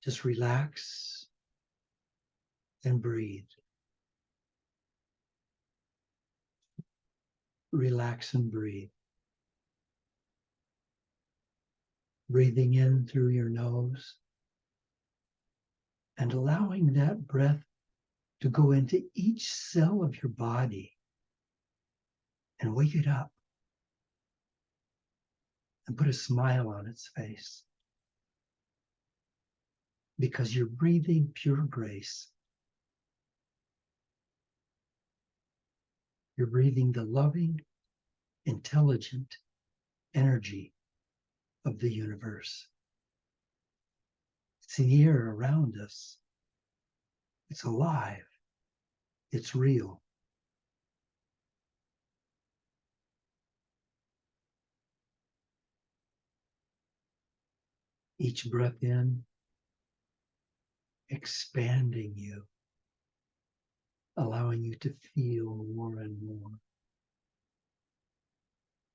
Just relax and breathe. Relax and breathe. Breathing in through your nose and allowing that breath to go into each cell of your body and wake it up and put a smile on its face. Because you're breathing pure grace. You're breathing the loving, intelligent energy of the universe. It's in the air around us. It's alive. It's real. Each breath in, expanding you, allowing you to feel more and more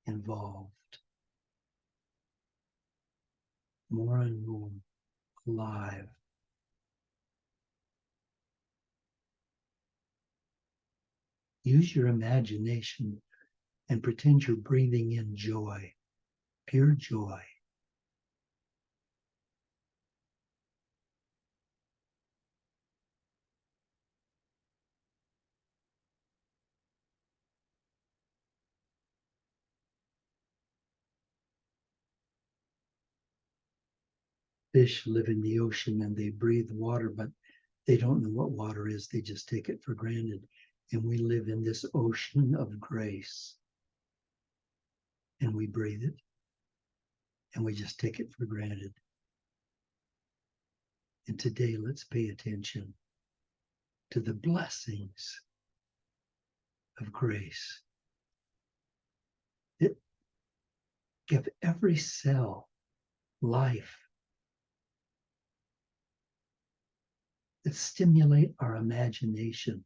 involved, more and more alive. Use your imagination and pretend you're breathing in joy, pure joy. Fish live in the ocean and they breathe water, but they don't know what water is. They just take it for granted. And we live in this ocean of grace. And we breathe it. And we just take it for granted. And today, let's pay attention to the blessings of grace that give every cell life, that stimulate our imagination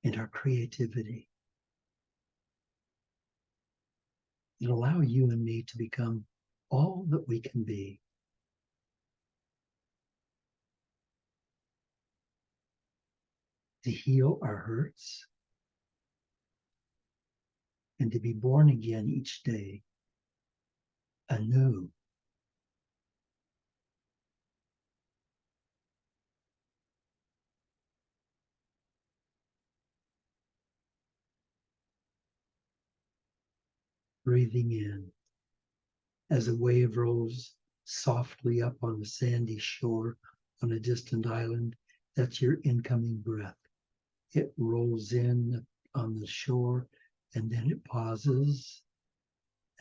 and our creativity, that allow you and me to become all that we can be. To heal our hurts and to be born again each day anew. Breathing in as a wave rolls softly up on the sandy shore on a distant island. That's your incoming breath. It rolls in on the shore and then it pauses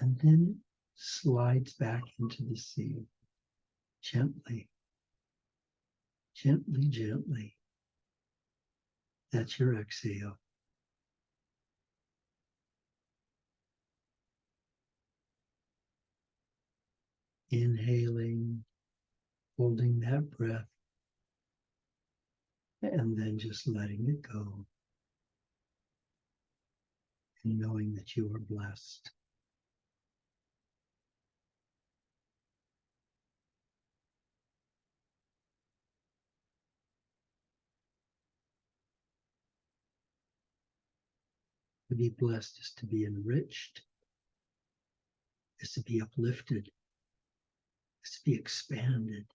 and then it slides back into the sea. Gently, gently, gently. That's your exhale. Inhaling, holding that breath, and then just letting it go. And knowing that you are blessed. To be blessed is to be enriched, is to be uplifted, is to be expanded.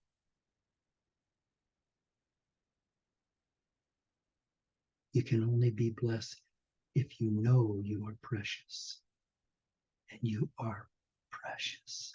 You can only be blessed if you know you are precious. And you are precious.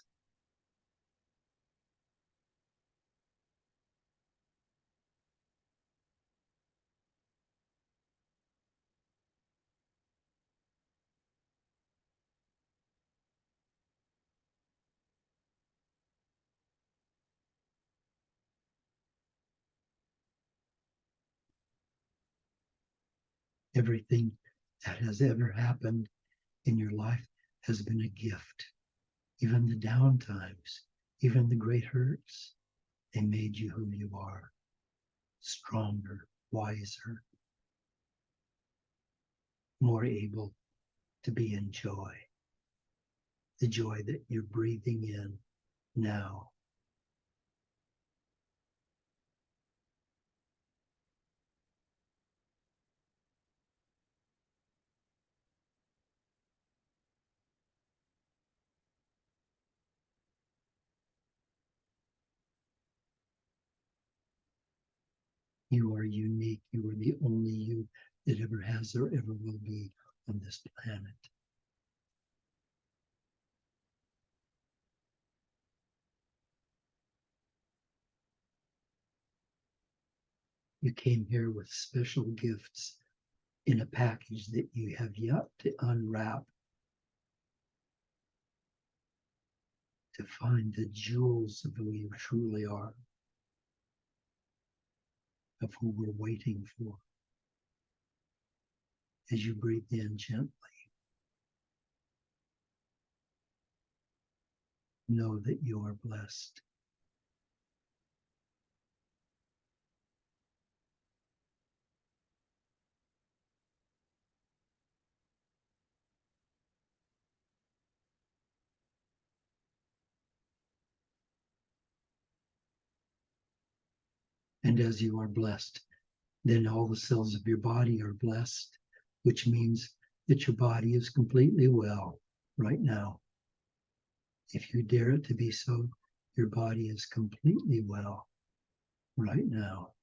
Everything that has ever happened in your life has been a gift. Even the down times, even the great hurts, they made you who you are. Stronger, wiser, more able to be in joy. The joy that you're breathing in now. You are unique. You are the only you that ever has or ever will be on this planet. You came here with special gifts in a package that you have yet to unwrap, to find the jewels of who you truly are, of who we're waiting for. As you breathe in gently, know that you are blessed. And as you are blessed, then all the cells of your body are blessed, which means that your body is completely well right now. If you dare it to be so, your body is completely well right now.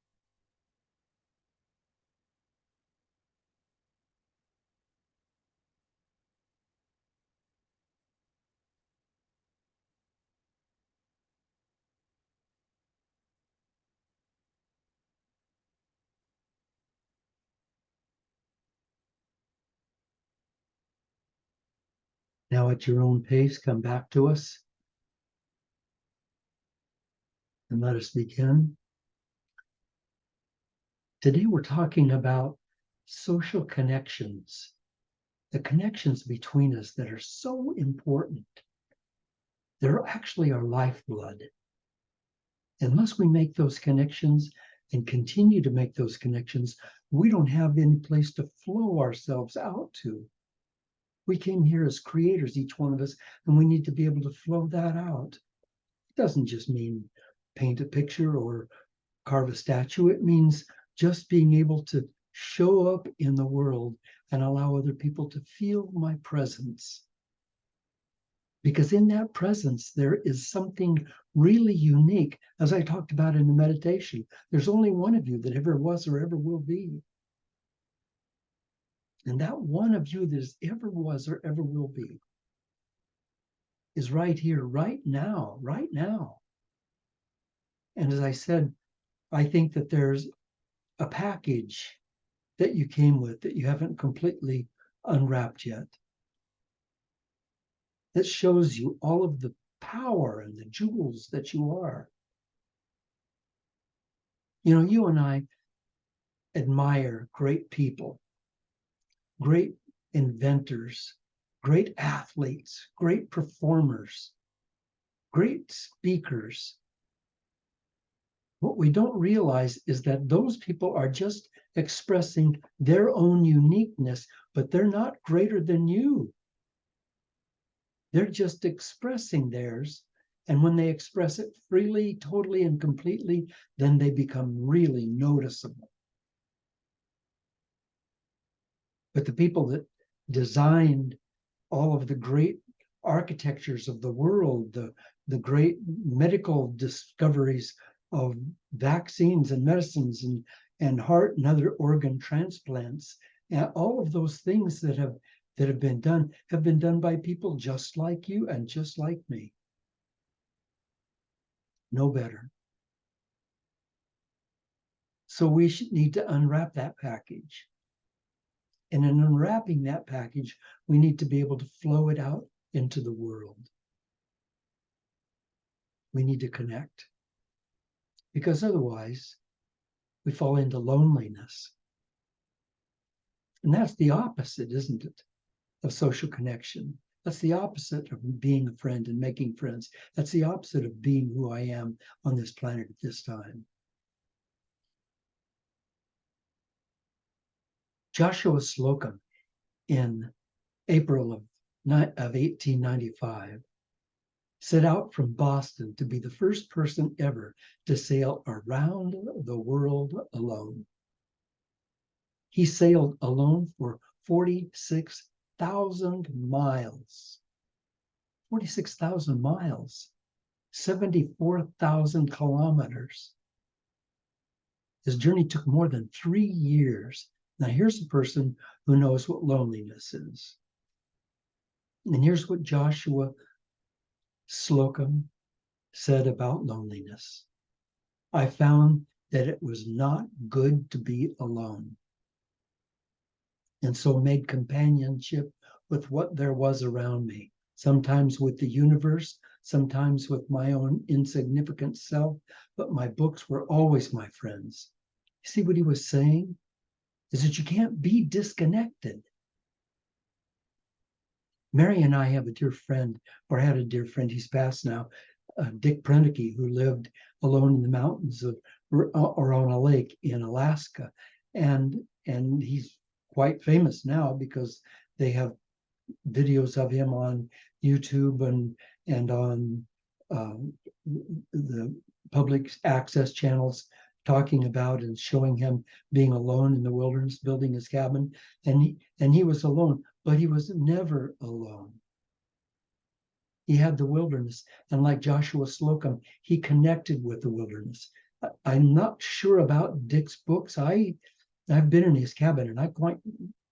Now, at your own pace, come back to us and let us begin. Today, we're talking about social connections, the connections between us that are so important. They're actually our lifeblood. Unless we make those connections and continue to make those connections, we don't have any place to flow ourselves out to. We came here as creators, each one of us, and we need to be able to flow that out. It doesn't just mean paint a picture or carve a statue. It means just being able to show up in the world and allow other people to feel my presence. Because in that presence, there is something really unique. As I talked about in the meditation, there's only one of you that ever was or ever will be. And that one of you that ever was or ever will be is right here, right now, right now. And as I said, I think that there's a package that you came with that you haven't completely unwrapped yet, that shows you all of the power and the jewels that you are. You know, you and I admire great people, great inventors, great athletes, great performers, great speakers. What we don't realize is that those people are just expressing their own uniqueness, but they're not greater than you. They're just expressing theirs. And when they express it freely, totally, and completely, then they become really noticeable. But the people that designed all of the great architectures of the world, the great medical discoveries of vaccines and medicines and heart and other organ transplants, and all of those things that have been done by people just like you and just like me. No better. So we should need to unwrap that package. And in unwrapping that package, we need to be able to flow it out into the world. We need to connect. Because otherwise, we fall into loneliness. And that's the opposite, isn't it, of social connection? That's the opposite of being a friend and making friends. That's the opposite of being who I am on this planet at this time. Joshua Slocum, in April of 1895, set out from Boston to be the first person ever to sail around the world alone. He sailed alone for 46,000 miles. 46,000 miles, 74,000 kilometers. His journey took more than 3 years. Now, here's a person who knows what loneliness is. And here's what Joshua Slocum said about loneliness. I found that it was not good to be alone, and so made companionship with what there was around me, sometimes with the universe, sometimes with my own insignificant self, but my books were always my friends. You see what he was saying? Is that you can't be disconnected. Mary and I have a dear friend, or had a dear friend, he's passed now, Dick Prenticky, who lived alone in the mountains of Orona Lake in Alaska. And he's quite famous now because they have videos of him on YouTube and on the public access channels talking about and showing him being alone in the wilderness, building his cabin. And he was alone, but he was never alone. He had the wilderness. And like Joshua Slocum, he connected with the wilderness. I'm not sure about Dick's books. I've been in his cabin and I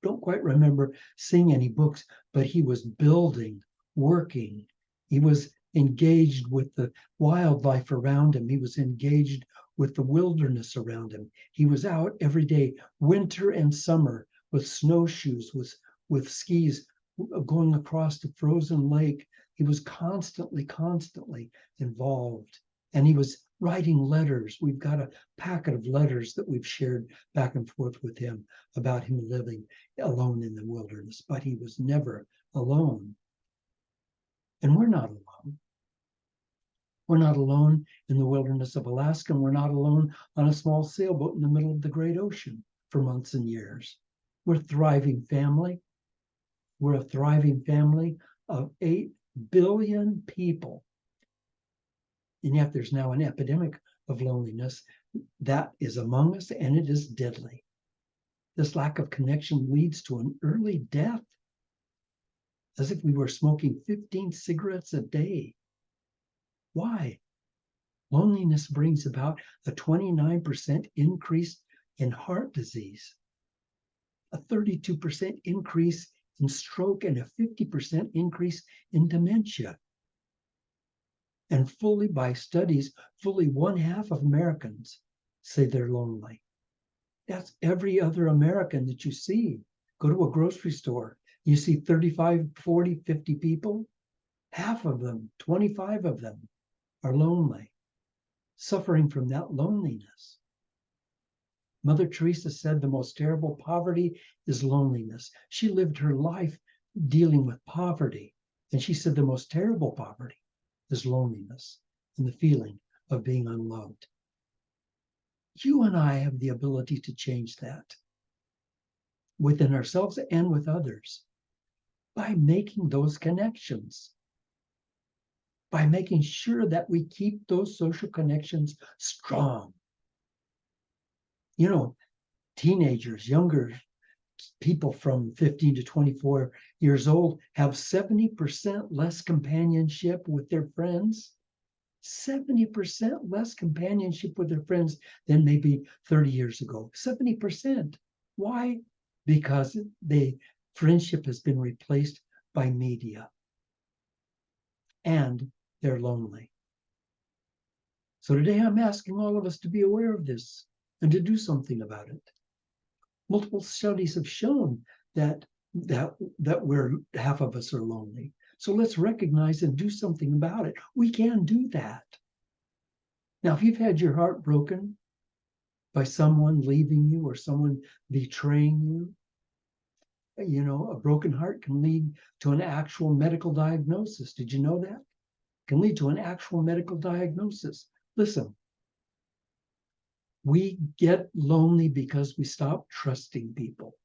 don't quite remember seeing any books, but he was building, working. He was engaged with the wildlife around him. He was engaged with the wilderness around him. He was out every day, winter and summer, with snowshoes, with skis, going across the frozen lake. He was constantly involved. And he was writing letters. We've got a packet of letters that we've shared back and forth with him about him living alone in the wilderness, but he was never alone. And we're not alone. We're not alone in the wilderness of Alaska, and we're not alone on a small sailboat in the middle of the great ocean for months and years. We're a thriving family. We're a thriving family of 8 billion people. And yet there's now an epidemic of loneliness that is among us, and it is deadly. This lack of connection leads to an early death, as if we were smoking 15 cigarettes a day. Why? Loneliness brings about a 29% increase in heart disease, a 32% increase in stroke, and a 50% increase in dementia. And by studies, fully 1/2 of Americans say they're lonely. That's every other American that you see. Go to a grocery store, you see 35, 40, 50 people. Half of them, 25 of them, are lonely, suffering from that loneliness. Mother Teresa said the most terrible poverty is loneliness. She lived her life dealing with poverty. And she said the most terrible poverty is loneliness and the feeling of being unloved. You and I have the ability to change that within ourselves and with others by making those connections, by making sure that we keep those social connections strong. You know, teenagers, younger people from 15 to 24 years old have 70% less companionship with their friends, 70% less companionship with their friends than maybe 30 years ago. 70%. Why? Because friendship has been replaced by media, and they're lonely. So today I'm asking all of us to be aware of this and to do something about it. Multiple studies have shown that half of us are lonely. So let's recognize and do something about it. We can do that. Now, if you've had your heart broken by someone leaving you or someone betraying you, you know, a broken heart can lead to an actual medical diagnosis. Did you know that? It can lead to an actual medical diagnosis. Listen, we get lonely because we stop trusting people.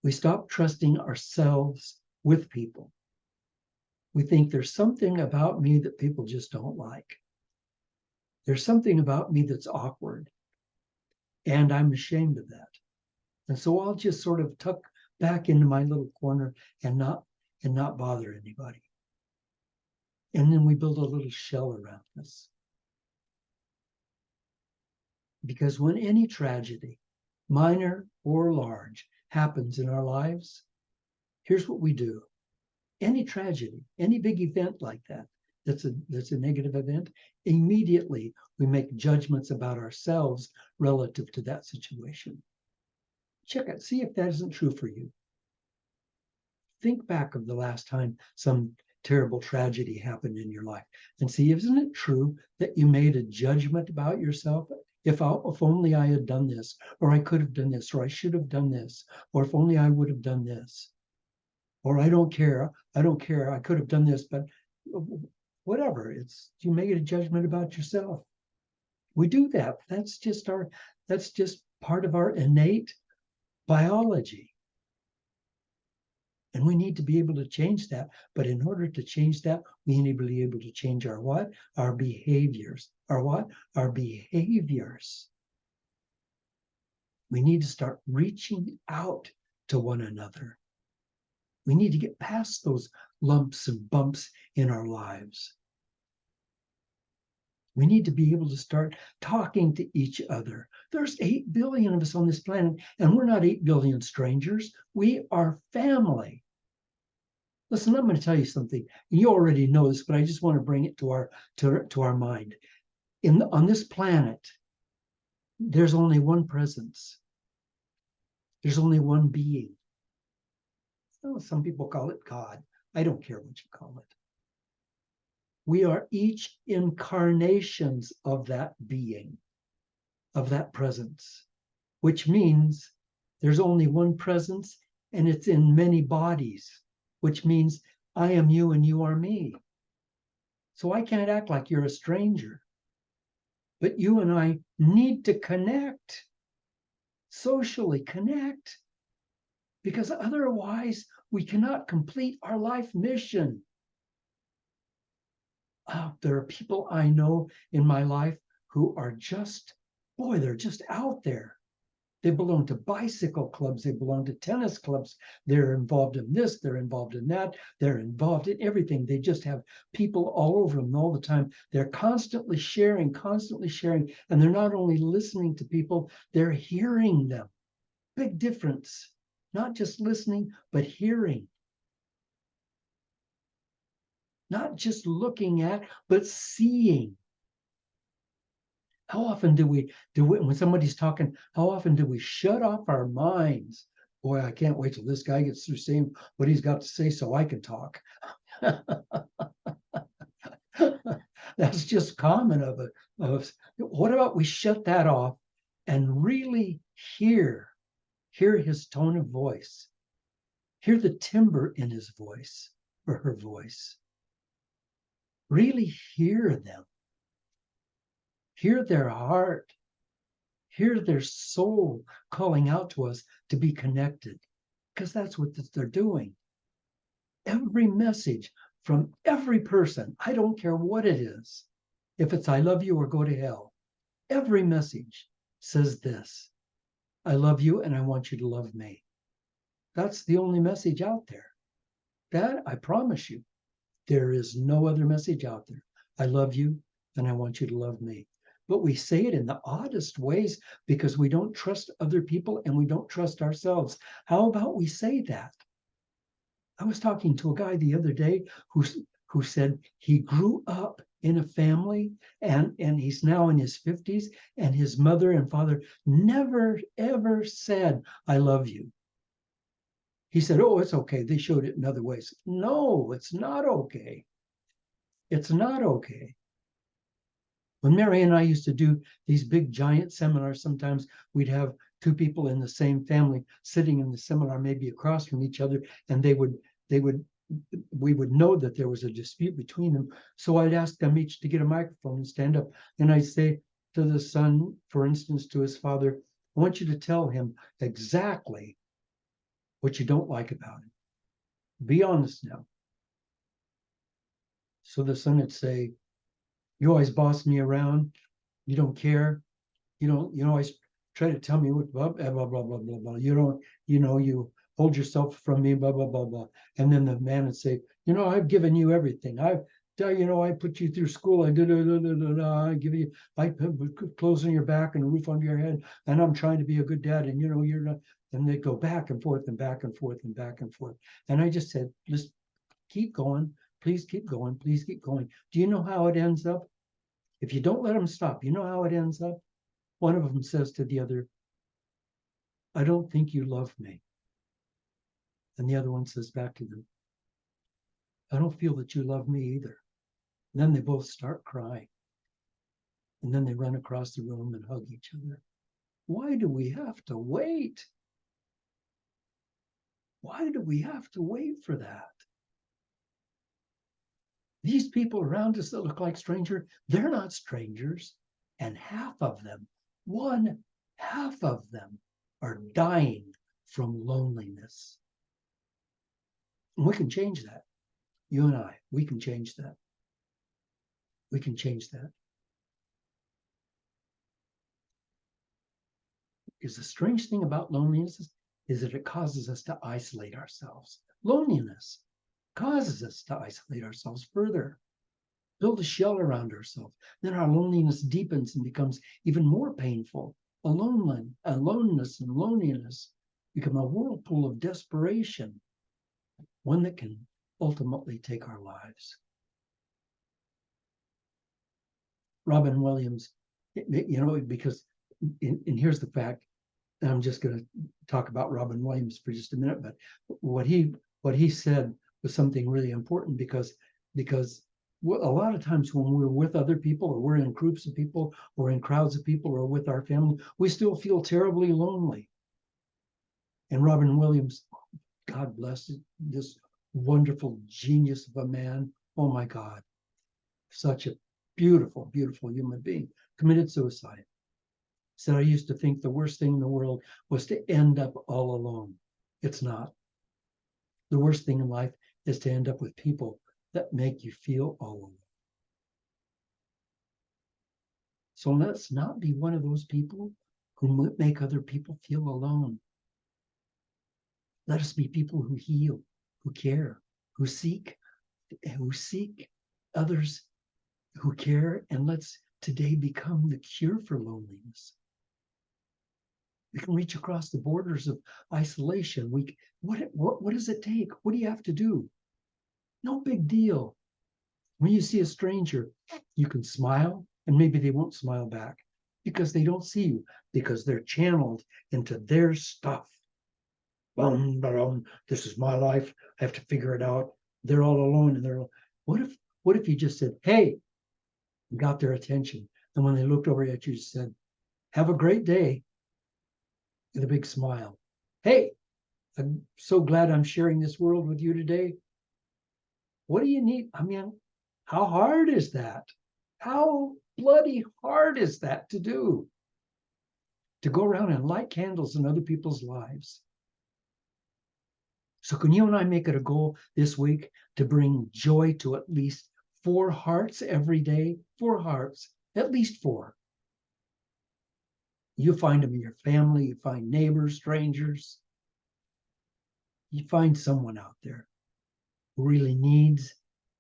We stop trusting ourselves with people. We think there's something about me that people just don't like. There's something about me that's awkward, and I'm ashamed of that. And so I'll just sort of tuck back into my little corner and not bother anybody. And then we build a little shell around us. Because when any tragedy, minor or large, happens in our lives, here's what we do. Any tragedy, any big event like that, that's a negative event, immediately we make judgments about ourselves relative to that situation. Check it, see if that isn't true for you. Think back of the last time some terrible tragedy happened in your life and see, isn't it true that you made a judgment about yourself? If only I had done this, or I could have done this, or I should have done this, or if only I would have done this, or I don't care, I could have done this, but whatever. It's, you make a judgment about yourself. We do that. That's just part of our innate biology. And we need to be able to change that. But in order to change that, we need to be able to change our what? Our behaviors. Our what? Our behaviors. We need to start reaching out to one another. We need to get past those lumps and bumps in our lives. We need to be able to start talking to each other. There's 8 billion of us on this planet, and we're not 8 billion strangers. We are family. Listen, I'm going to tell you something. You already know this, but I just want to bring it to our mind. On this planet, there's only one presence. There's only one being. Oh, some people call it God. I don't care what you call it. We are each incarnations of that being, of that presence, which means there's only one presence and it's in many bodies, which means I am you and you are me. So I can't act like you're a stranger. But you and I need to connect, socially connect, because otherwise we cannot complete our life mission. There are people I know in my life who are just, boy, they're just out there. They belong to bicycle clubs. They belong to tennis clubs. They're involved in this. They're involved in that. They're involved in everything. They just have people all over them all the time. They're constantly sharing. And they're not only listening to people, they're hearing them. Big difference. Not just listening, but hearing. Not just looking at, but seeing. How often do we, when somebody's talking, how often do we shut off our minds? Boy, I can't wait till this guy gets through saying what he's got to say so I can talk. That's just common of it. What about we shut that off and really hear his tone of voice, hear the timbre in his voice or her voice. Really hear them. Hear their heart. Hear their soul calling out to us to be connected, because that's what they're doing. Every message from every person, I don't care what it is, if it's I love you or go to hell, every message says this: I love you and I want you to love me. That's the only message out there. That, I promise you, there is no other message out there. I love you and I want you to love me. But we say it in the oddest ways because we don't trust other people and we don't trust ourselves. How about we say that? I was talking to a guy the other day who said he grew up in a family and he's now in his 50s, and his mother and father never, ever said, I love you. He said, oh, it's okay. They showed it in other ways. No, it's not okay. It's not okay. When Mary and I used to do these big giant seminars, sometimes we'd have two people in the same family sitting in the seminar, maybe across from each other, and we would know that there was a dispute between them. So I'd ask them each to get a microphone and stand up. And I'd say to the son, for instance, to his father, I want you to tell him exactly what you don't like about him. Be honest now. So the son would say, you always boss me around. You don't care. You always try to tell me what, blah, blah, blah, blah, blah, blah. You hold yourself from me, blah, blah, blah, blah. And then the man would say, I've given you everything. You know, I put you through school. I give you, I put clothes on your back and a roof under your head, and I'm trying to be a good dad. And you know, you're not. And they go back and forth and back and forth and back and forth. And I just said, just keep going. Please keep going. Please keep going. Do you know how it ends up? If you don't let them stop, you know how it ends up? One of them says to the other, I don't think you love me. And the other one says back to them, I don't feel that you love me either. And then they both start crying. And then they run across the room and hug each other. Why do we have to wait? Why do we have to wait for that? These people around us that look like strangers, they're not strangers. And half of them, one half of them, are dying from loneliness. And we can change that. You and I, we can change that. We can change that. Because the strange thing about loneliness is that it causes us to isolate ourselves. Loneliness causes us to isolate ourselves further, build a shell around ourselves. Then our loneliness deepens and becomes even more painful. Aloneness and loneliness become a whirlpool of desperation, one that can ultimately take our lives. Robin Williams, you know, because, and here's the fact, and I'm just going to talk about Robin Williams for just a minute, but what he said was something really important because a lot of times when we're with other people or we're in groups of people or in crowds of people or with our family, we still feel terribly lonely. And Robin Williams, God bless this wonderful genius of a man. Oh my God, such a beautiful, beautiful human being, committed suicide. Said, I used to think the worst thing in the world was to end up all alone. It's not. The worst thing in life is to end up with people that make you feel all alone. So let's not be one of those people who make other people feel alone. Let us be people who heal, who care, who seek others who care, and let's today become the cure for loneliness. We can reach across the borders of isolation. What does it take? What do you have to do? No big deal. When you see a stranger, you can smile, and maybe they won't smile back because they don't see you, because they're channeled into their stuff. This is my life. I have to figure it out. They're all alone, and what if you just said, hey, and got their attention, and when they looked over at you, said, have a great day, with a big smile. Hey, I'm so glad I'm sharing this world with you today. What do you need? I mean, how hard is that? How bloody hard is that to do? To go around and light candles in other people's lives. So can you and I make it a goal this week to bring joy to at least 4 hearts every day? 4 hearts, at least 4. You find them in your family, you find neighbors, strangers. You find someone out there who really needs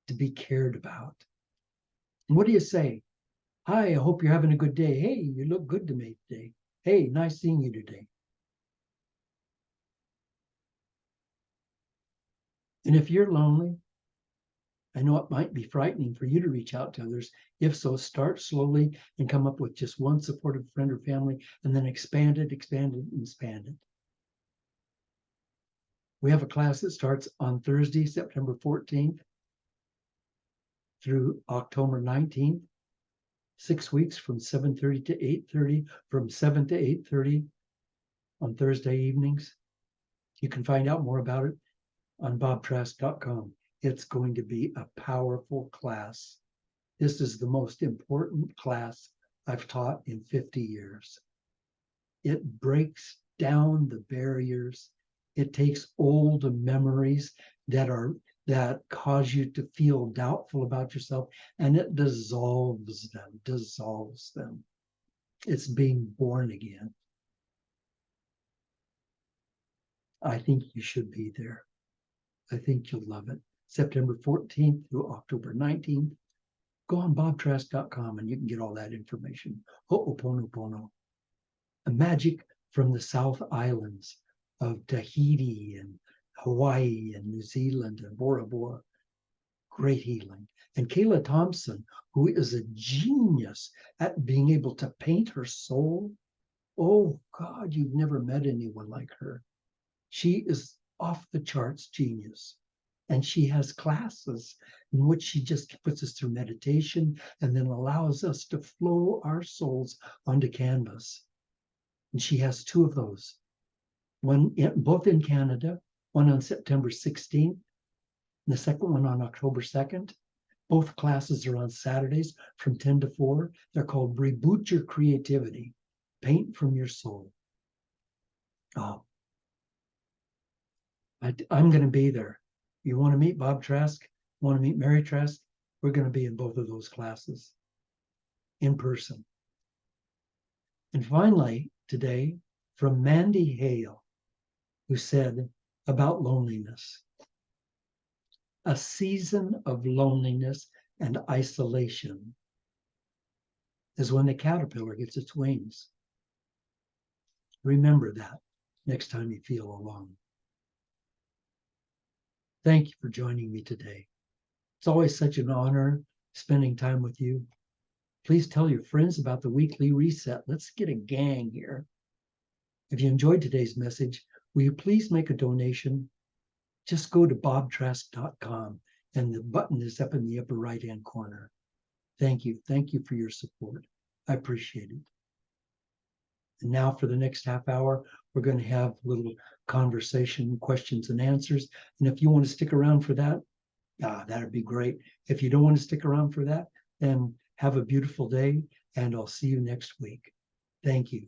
to be cared about. And what do you say? Hi, I hope you're having a good day. Hey, you look good to me today. Hey, nice seeing you today. And if you're lonely, I know it might be frightening for you to reach out to others. If so, start slowly and come up with just one supportive friend or family, and then expand it. We have a class that starts on Thursday, September 14th through October 19th. 6 weeks from 7:30 to 8:30, from 7 to 8:30 on Thursday evenings. You can find out more about it on bobtrask.com. It's going to be a powerful class. This is the most important class I've taught in 50 years. It breaks down the barriers. It takes old memories that cause you to feel doubtful about yourself, and it dissolves them. It's being born again. I think you should be there. I think you'll love it. September 14th through October 19th. Go on bobtrask.com and you can get all that information. Ho'oponopono, a magic from the South Islands of Tahiti and Hawaii and New Zealand and Bora Bora. Great healing. And Kayla Thompson, who is a genius at being able to paint her soul. Oh God, you've never met anyone like her. She is off the charts genius. And she has classes in which she just puts us through meditation and then allows us to flow our souls onto canvas. And she has two of those, both in Canada, one on September 16th, and the second one on October 2nd. Both classes are on Saturdays from 10 to 4. They're called Reboot Your Creativity, Paint from Your Soul. Oh, I'm going to be there. You want to meet Bob Trask? Want to meet Mary Trask? We're going to be in both of those classes in person. And finally, today, from Mandy Hale, who said about loneliness, a season of loneliness and isolation is when the caterpillar gets its wings. Remember that next time you feel alone. Thank you for joining me today. It's always such an honor spending time with you. Please tell your friends about the weekly reset. Let's get a gang here. If you enjoyed today's message, will you please make a donation? Just go to bobtrask.com and the button is up in the upper right-hand corner. Thank you. Thank you for your support. I appreciate it. And now for the next half hour, we're going to have a little conversation, questions and answers. And if you want to stick around for that, that'd be great. If you don't want to stick around for that, then have a beautiful day and I'll see you next week. Thank you.